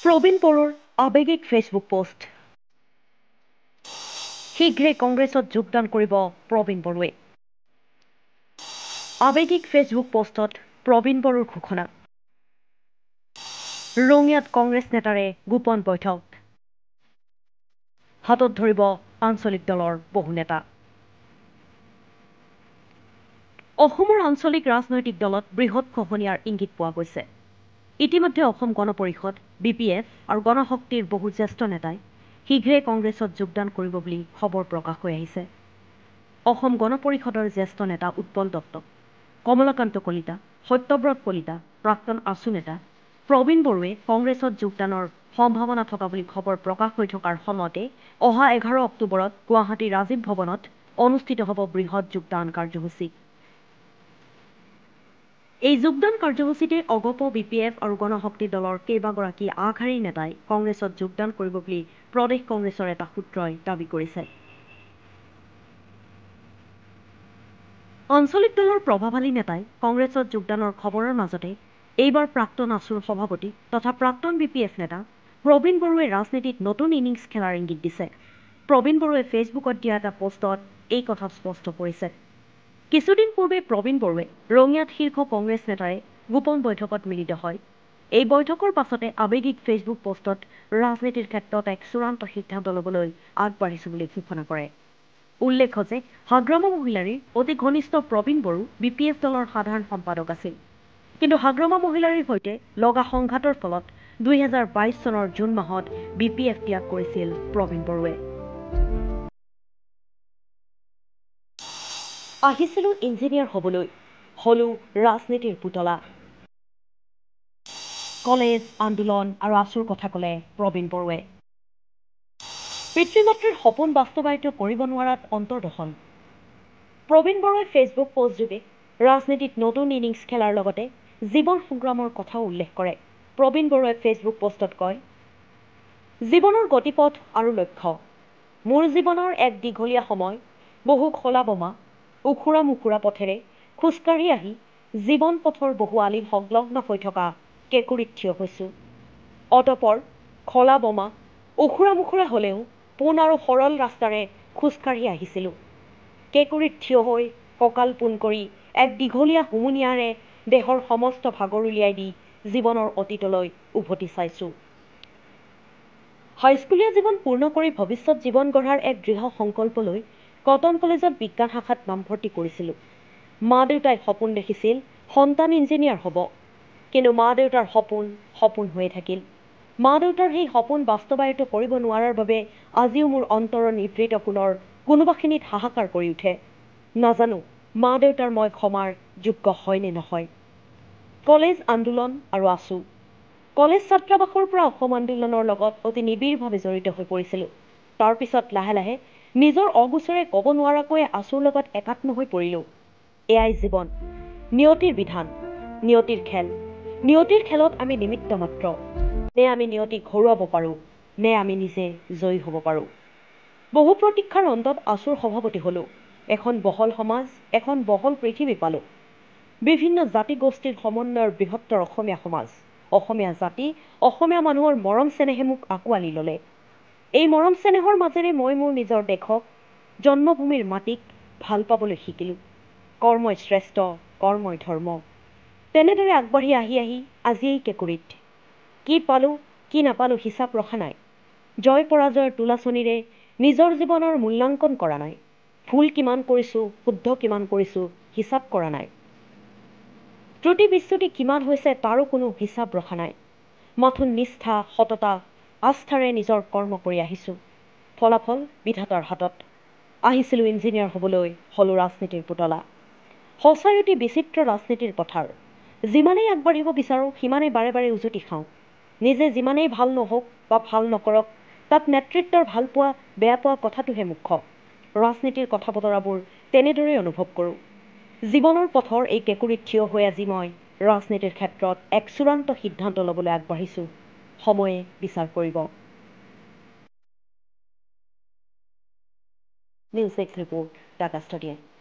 প্ৰবীণ বড়োৰ আৱেগিক Facebook post. শীঘ্ৰে কংগ্ৰেছত যোগদান কৰিব প্ৰবীণ বড়োৱে। আৱেগিক ফেচবুক পোষ্টত প্ৰবীণ বড়োৰ ঘোষণা। ৰঙিয়াত কংগ্ৰেছ নেতাৰে গোপন বৈঠক। হাতত ধৰিব আঞ্চলিক দলৰ বহু নেতা। অসমৰ আঞ্চলিক ৰাজনৈতিক দলত বৃহৎ খহনীয়াৰ ইংগিত পোৱা গৈছে। ইতিমধ্যে অসম গণ পৰিষদ, BPF আৰু গণশক্তিৰ বহু জ্যেষ্ঠ নেতাই শীঘ্ৰে কংগ্ৰেছত যোগদান কৰিব বুলি খবৰ প্ৰকাশ হৈ আহিছে। অসম গণ পৰিষদৰ জ্যেষ্ঠ নেতা উৎপল দত্ত, কমলাকান্ত কলিতা, সত্যব্ৰত কলিতা, প্ৰাক্তন আছু নেতা প্ৰবীণ বড়োৱে কংগ্ৰেছত যোগদানৰ সম্ভাৱনা থকা বুলি খবৰ প্ৰকাশ হৈ থকাৰ সময়তে অহা 11 অক্টোবৰত গুৱাহাটীৰ ৰাজীৱ ভৱনত অনুষ্ঠিত হ'ব বৃহৎ যোগদান কাৰ্যসূচী। এই যোগদান কাৰ্যসূচীতে অগপ, BPF আৰু গণশক্তি দলৰ কেইবাগৰাকী আগশাৰীৰ নেতাই কংগ্ৰেছত যোগদান কৰিব বুলি প্ৰদেশ কংগ্ৰেছৰ এটা সূত্ৰই দাবী কৰিছে। আঞ্চলিক দলৰ প্ৰভাৱশালী নেতাই কংগ্ৰেছত যোগদানৰ খবৰৰ মাজতে এইবাৰ প্ৰাক্তন আছুৰ সভাপতি তথা প্ৰাক্তন BPF নেতা প্ৰবীণ বড়োৱে ৰাজনীতিত নতুন ইনিংছ খেলাৰ ইংগিত দিছে। প্ৰবীণ বড়োৱে ফেচবুকত দিয়া এটা পোষ্টত এই কথা স্পষ্ট কৰিছে। কিছুদিন পূৰ্বে প্ৰবীণ বড়োৱে ৰঙিয়াত শীৰ্ষ কংগ্ৰেছ নেতাৰে গোপন বৈঠকত মিলিত হয়। এই বৈঠকৰ পাছতে আৱেগিক ফেচবুক পোষ্টত ৰাজনীতিৰ ক্ষেত্ৰত এক চূড়ান্ত সিদ্ধান্ত ল'বলৈ আগবাঢ়িছো বুলি ঘোষণা কৰে। উল্লেখ্য যে হাগ্ৰামা মহিলাৰীৰ অতি ঘনিষ্ঠ প্ৰবীণ বড়ো BPF দলৰ সাধাৰণ সম্পাদক আছিল। কিন্তু হাগ্ৰামা মহিলাৰীৰ সৈতে লগা সংঘাতৰ ফলত 2022 চনৰ জুন মাহত BPF ত্যাগ কৰিছিল প্ৰবীণ বড়োৱে। আহিছিলো ইঞ্জিনিয়াৰ হ'বলৈ, হলো ৰাজনীতিৰ পুতলা। কলেজ, আন্দোলন আৰু আছুৰ কথা ক'লে প্ৰবীণ বড়োৱে। পিতৃ মাতৃৰ সপোন বাস্তৱায়িত কৰিব নোৱাৰাত অন্তৰ্দহন। প্ৰবীণ বড়োৱে ফেচবুক পোষ্টযোগে ৰাজনীতিত নতুন ইনিংছ খেলাৰ লগতে জীৱন সংগ্ৰামৰ কথাও উল্লেখ কৰে। প্ৰবীণ বড়োৱে ফেচবুক পোষ্টত কয়, জীৱনৰ গতিপথ আৰু লক্ষ্য। মোৰ জীৱনৰ এক দীঘলীয়া সময় বহু খোলা বোমা উখুৰা মুখুৰা পথেৰে খোজকাঢ়ি আহি জীৱন পথৰ বহু আলি সংলগ্ন হৈ থকা কেঁকুৰিত থিয় হৈছো। অতপৰ খোলা বোমা উখুৰা মুখুৰা হ'লেও পোন আৰু সৰল ৰাস্তাৰে খোজকাঢ়ি আহিছিলো। কেঁকুৰিত থিয় হৈ কঁকাল পোন কৰি এক দীঘলীয়া হুমুনিয়াৰে দেহৰ সমস্ত ভাগৰ উলিয়াই দি জীৱনৰ অতীতলৈ উভতি চাইছো। হাইস্কুলীয়া জীৱন পূৰ্ণ কৰি ভৱিষ্যত জীৱন গঢ়াৰ এক দৃঢ় সংকল্প লৈ কটন কলেজত বিজ্ঞান শাখাত নামভৰ্তি কৰিছিলো। মা দেউতাই সপোন দেখিছিল সন্তান ইঞ্জিনিয়াৰ হ'ব, কিন্তু মা দেউতাৰ সপোন সপোন হৈয়ে থাকিল। মা দেউতাৰ সেই সপোন বাস্তৱায়িত কৰিব নোৱাৰাৰ বাবে আজিও মোৰ অন্তৰৰ নিভৃত কোণৰ কোনোবাখিনিত হাহাকাৰ কৰি উঠে। নাজানো মা দেউতাৰ মই ক্ষমাৰ যোগ্য হয় নে নহয়। কলেজ, আন্দোলন আৰু আছু। কলেজ ছাত্ৰাবাসৰ পৰা অসম আন্দোলনৰ লগত অতি নিবিড়ভাৱে জড়িত হৈ পৰিছিলো। তাৰ পিছত লাহে লাহে নিজৰ অগোচৰে ক'ব নোৱাৰাকৈয়ে আছুৰ লগত একাত্ম হৈ পৰিলো। এয়াই জীৱন, নিয়তিৰ বিধান, নিয়তিৰ খেল। নিয়তিৰ খেলত আমি নিমিত্ত মাত্ৰ। নে আমি নিয়তিক হৰুৱাব পাৰোঁ, নে আমি নিজে জয়ী হ'ব পাৰোঁ। বহু প্ৰতীক্ষাৰ অন্তত আছুৰ সভাপতি হ'লো। এখন বহল সমাজ, এখন বহল পৃথিৱী পালো। বিভিন্ন জাতি গোষ্ঠীৰ সমন্বয়ৰ বৃহত্তৰ অসমীয়া সমাজ, অসমীয়া জাতি, অসমীয়া মানুহৰ মৰম চেনেহে মোক আঁকোৱালি ল'লে। এই মৰম চেনেহৰ মাজেৰে মই মোৰ নিজৰ দেশক, জন্মভূমিৰ মাটিক ভাল পাবলৈ শিকিলো। কৰ্মই শ্ৰেষ্ঠ, কৰ্মই ধৰ্ম। তেনেদৰে আগবাঢ়ি আহি আহি আজি এই কেঁকুৰিত। কি পালো কি নাপালো হিচাপ ৰখা নাই। জয় পৰাজয়ৰ তোলাচনীৰে নিজৰ জীৱনৰ মূল্যাংকন কৰা নাই। ভুল কিমান কৰিছো, শুদ্ধ কিমান কৰিছো হিচাপ কৰা নাই। ত্ৰুটি বিচ্যুতি কিমান হৈছে তাৰো কোনো হিচাপ ৰখা নাই। মাথো নিষ্ঠা, সততা, আস্থাৰে নিজৰ কৰ্ম কৰি আহিছো। ফলাফল বিধাতাৰ হাতত। আহিছিলো ইঞ্জিনিয়াৰ হ'বলৈ, হলো ৰাজনীতিৰ পুতলা। সঁচাই অতি বিচিত্ৰ ৰাজনীতিৰ পথাৰ। যিমানেই আগবাঢ়িব বিচাৰোঁ সিমানেই বাৰে বাৰে উজুতি খাওঁ। নিজে যিমানেই ভাল নহওক বা ভাল নকৰক তাত নেতৃত্বৰ ভাল পোৱা বেয়া পোৱা কথাটোহে মুখ্য। ৰাজনীতিৰ কথা বতৰাবোৰ তেনেদৰেই অনুভৱ কৰোঁ। জীৱনৰ পথৰ এই কেঁকুৰিত থিয় হৈ আজি মই ৰাজনীতিৰ ক্ষেত্ৰত এক চূড়ান্ত সিদ্ধান্ত ল'বলৈ আগবাঢ়িছো। সময়ে বিচাৰ কৰিব। News 6 report, Dhaka studio'.